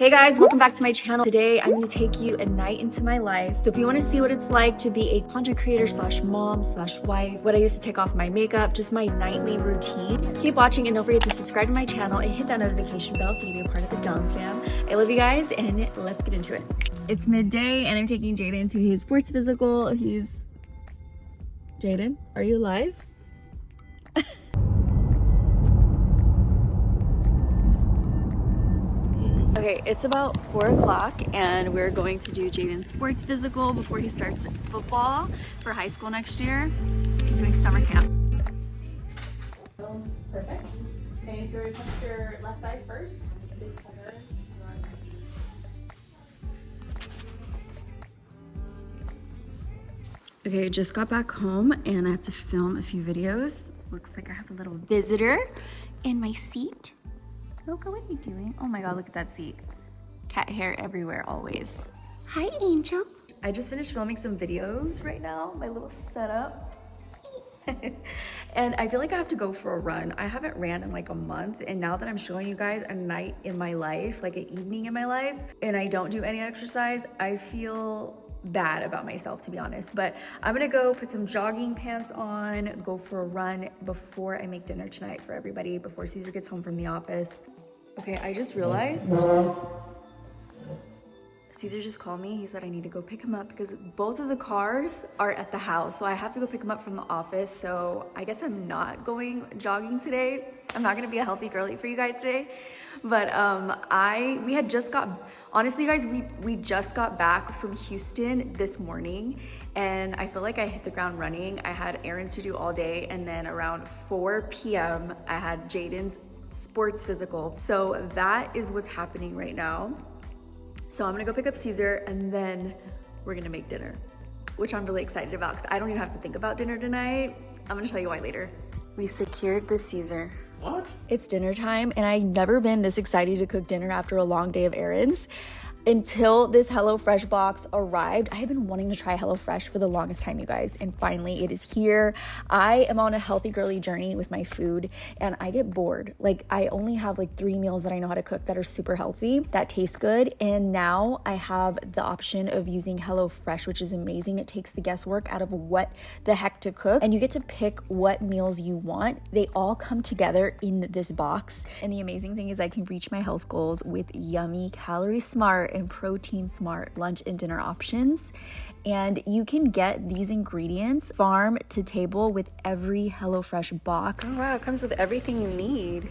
Hey guys, welcome back to my channel. Today I'm going to take you a night into my life. So if you want to see what it's like to be a content creator slash mom slash wife, what I used to take off my makeup, just my nightly routine, keep watching and don't forget to subscribe to my channel and hit that notification bell so you can be a part of the Dom fam. I love you guys and let's get into it. It's midday and I'm taking Jaden to his sports physical. Jaden, are you alive? Okay, it's about 4 o'clock and we're going to do Jaden's sports physical before he starts football for high school next year. He's doing summer camp. Perfect. Okay, so we touch your left thigh first. Okay, just got back home and I have to film a few videos. Looks like I have a little visitor in my seat. Roka, what are you doing? Oh my god, look at that seat. Cat hair everywhere always. Hi, Angel. I just finished filming some videos right now, my little setup. And I feel like I have to go for a run. I haven't ran in like a month, and now that I'm showing you guys a night in my life, like an evening in my life, and I don't do any exercise, I feel bad about myself, to be honest. But I'm gonna go put some jogging pants on, go for a run before I make dinner tonight for everybody, before Caesar gets home from the office. Okay, I just realized Caesar just called me. He said I need to go pick him up because both of the cars are at the house. So I have to go pick him up from the office. So I guess I'm not going jogging today. I'm not gonna be a healthy girly for you guys today. But we had just got, honestly guys, we just got back from Houston this morning and I feel like I hit the ground running. I had errands to do all day and then around 4 p.m. I had Jaden's sports physical. So that is what's happening right now. So I'm gonna go pick up Caesar and then we're gonna make dinner, which I'm really excited about because I don't even have to think about dinner tonight. I'm gonna tell you why later. We secured the Caesar. What? It's dinner time and I've never been this excited to cook dinner after a long day of errands. Until this HelloFresh box arrived. I have been wanting to try HelloFresh for the longest time, you guys, and finally it is here. I am on a healthy girly journey with my food and I get bored. Like I only have like 3 meals that I know how to cook that are super healthy, that taste good, and now I have the option of using HelloFresh, which is amazing. It takes the guesswork out of what the heck to cook and you get to pick what meals you want. They all come together in this box, and the amazing thing is I can reach my health goals with yummy, calorie smart and protein smart lunch and dinner options. And you can get these ingredients farm to table with every HelloFresh box. Oh wow, it comes with everything you need.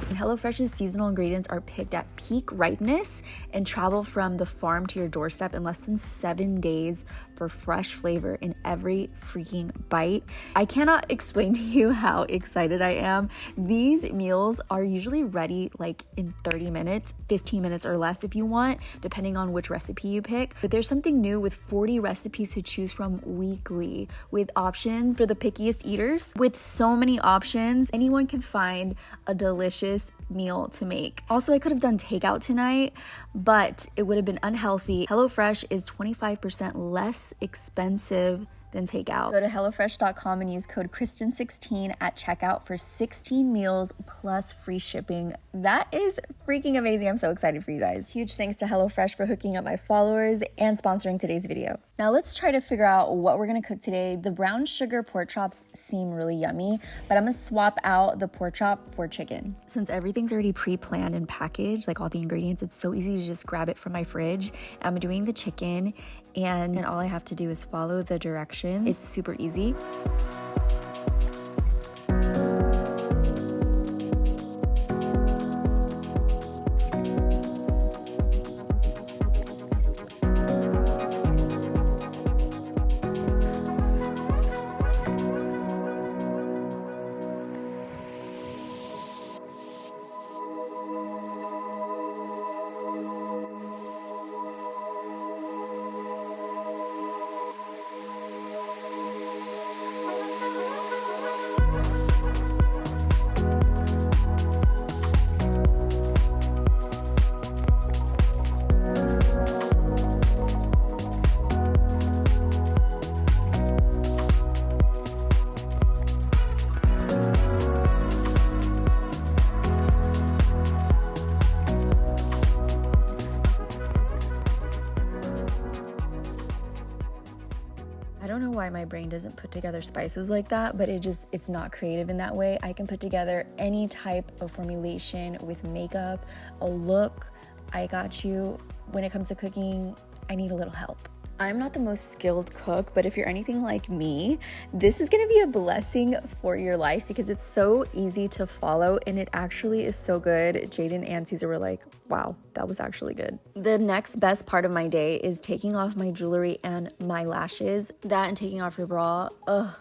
And HelloFresh's seasonal ingredients are picked at peak ripeness and travel from the farm to your doorstep in less than 7 days for fresh flavor in every freaking bite. I cannot explain to you how excited I am. These meals are usually ready like in 30 minutes, 15 minutes or less if you want, depending on which recipe you pick. But there's something new with 40 recipes to choose from weekly, with options for the pickiest eaters. With so many options, anyone can find a delicious meal to make. Also, I could have done takeout tonight, but it would have been unhealthy. HelloFresh is 25% less expensive than takeout. Go to HelloFresh.com and use code Christen16 at checkout for 16 meals plus free shipping. That is freaking amazing. I'm so excited for you guys. Huge thanks to HelloFresh for hooking up my followers and sponsoring today's video. Now let's try to figure out what we're gonna cook today. The brown sugar pork chops seem really yummy, but I'm gonna swap out the pork chop for chicken. Since everything's already pre-planned and packaged, like all the ingredients, it's so easy to just grab it from my fridge. I'm doing the chicken and all I have to do is follow the directions. It's super easy. don't know why my brain doesn't put together spices like that, but it's not creative in that way. I can put together any type of formulation with makeup, a look. I got you. When it comes to cooking, I need a little help. I'm not the most skilled cook, but if you're anything like me, this is gonna be a blessing for your life because it's so easy to follow and it actually is so good. Jaden and Caesar were like, wow, that was actually good. The next best part of my day is taking off my jewelry and my lashes. That and taking off your bra,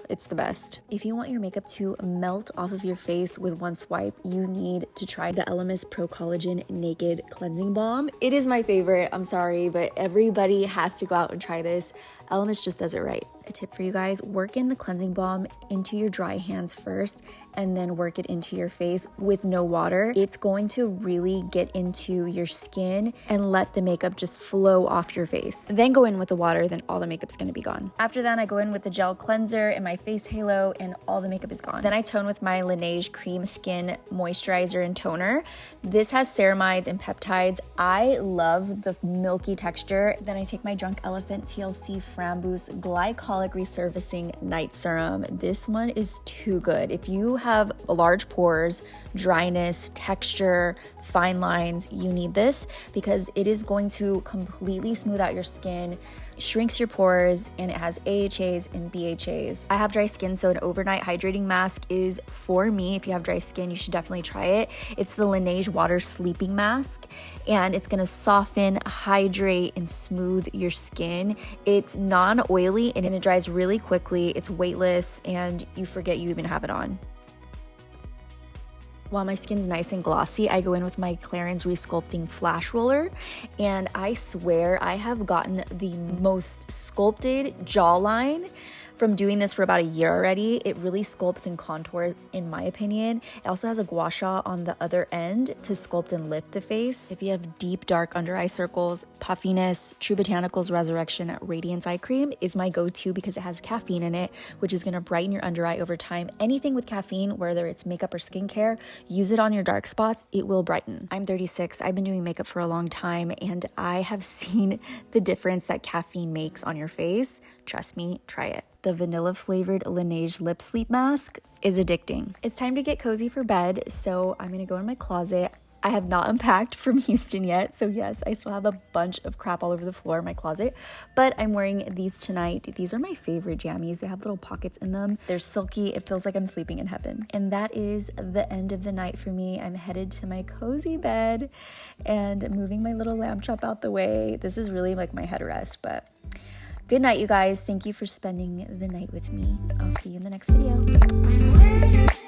it's the best. If you want your makeup to melt off of your face with one swipe, you need to try the ELEMIS Pro-Collagen Naked Cleansing Balm. It is my favorite, I'm sorry, but everybody has to go out and try this. ELEMIS just does it right. A tip for you guys, work in the cleansing balm into your dry hands first and then work it into your face with no water. It's going to really get into your skin and let the makeup just flow off your face. Then go in with the water, then all the makeup's gonna be gone. After that, I go in with the gel cleanser and my face halo and all the makeup is gone. Then I tone with my LANEIGE Cream Skin Moisturizer and Toner. This has ceramides and peptides. I love the milky texture. Then I take my Drunk Elephant T.L.C. Framboos Glycolic Resurfacing Night Serum. This one is too good. If you have large pores, dryness, texture, fine lines, you need this because it is going to completely smooth out your skin, shrinks your pores, and it has AHAs and BHAs. I have dry skin, so an overnight hydrating mask is for me. If you have dry skin, you should definitely try it. It's the LANEIGE Water Sleeping Mask, and it's gonna soften, hydrate, and smooth your skin. It's non-oily and it dries really quickly. It's weightless, and you forget you even have it on. While my skin's nice and glossy, I go in with my Clarins Resculpting Flash Roller, and I swear I have gotten the most sculpted jawline from doing this for about a year already. It really sculpts and contours, in my opinion. It also has a gua sha on the other end to sculpt and lift the face. If you have deep, dark under eye circles, puffiness, True Botanicals Resurrection Radiance Eye Cream is my go-to because it has caffeine in it, which is gonna brighten your under eye over time. Anything with caffeine, whether it's makeup or skincare, use it on your dark spots, it will brighten. I'm 36, I've been doing makeup for a long time, and I have seen the difference that caffeine makes on your face. Trust me, try it. The vanilla flavored LANEIGE Lip Sleep Mask is addicting. It's time to get cozy for bed, so I'm gonna go in my closet. I have not unpacked from Houston yet, so yes, I still have a bunch of crap all over the floor in my closet, but I'm wearing these tonight. These are my favorite jammies. They have little pockets in them. They're silky. It feels like I'm sleeping in heaven. And that is the end of the night for me. I'm headed to my cozy bed and moving my little lamb chop out the way. This is really like my headrest, but good night, you guys. Thank you for spending the night with me. I'll see you in the next video.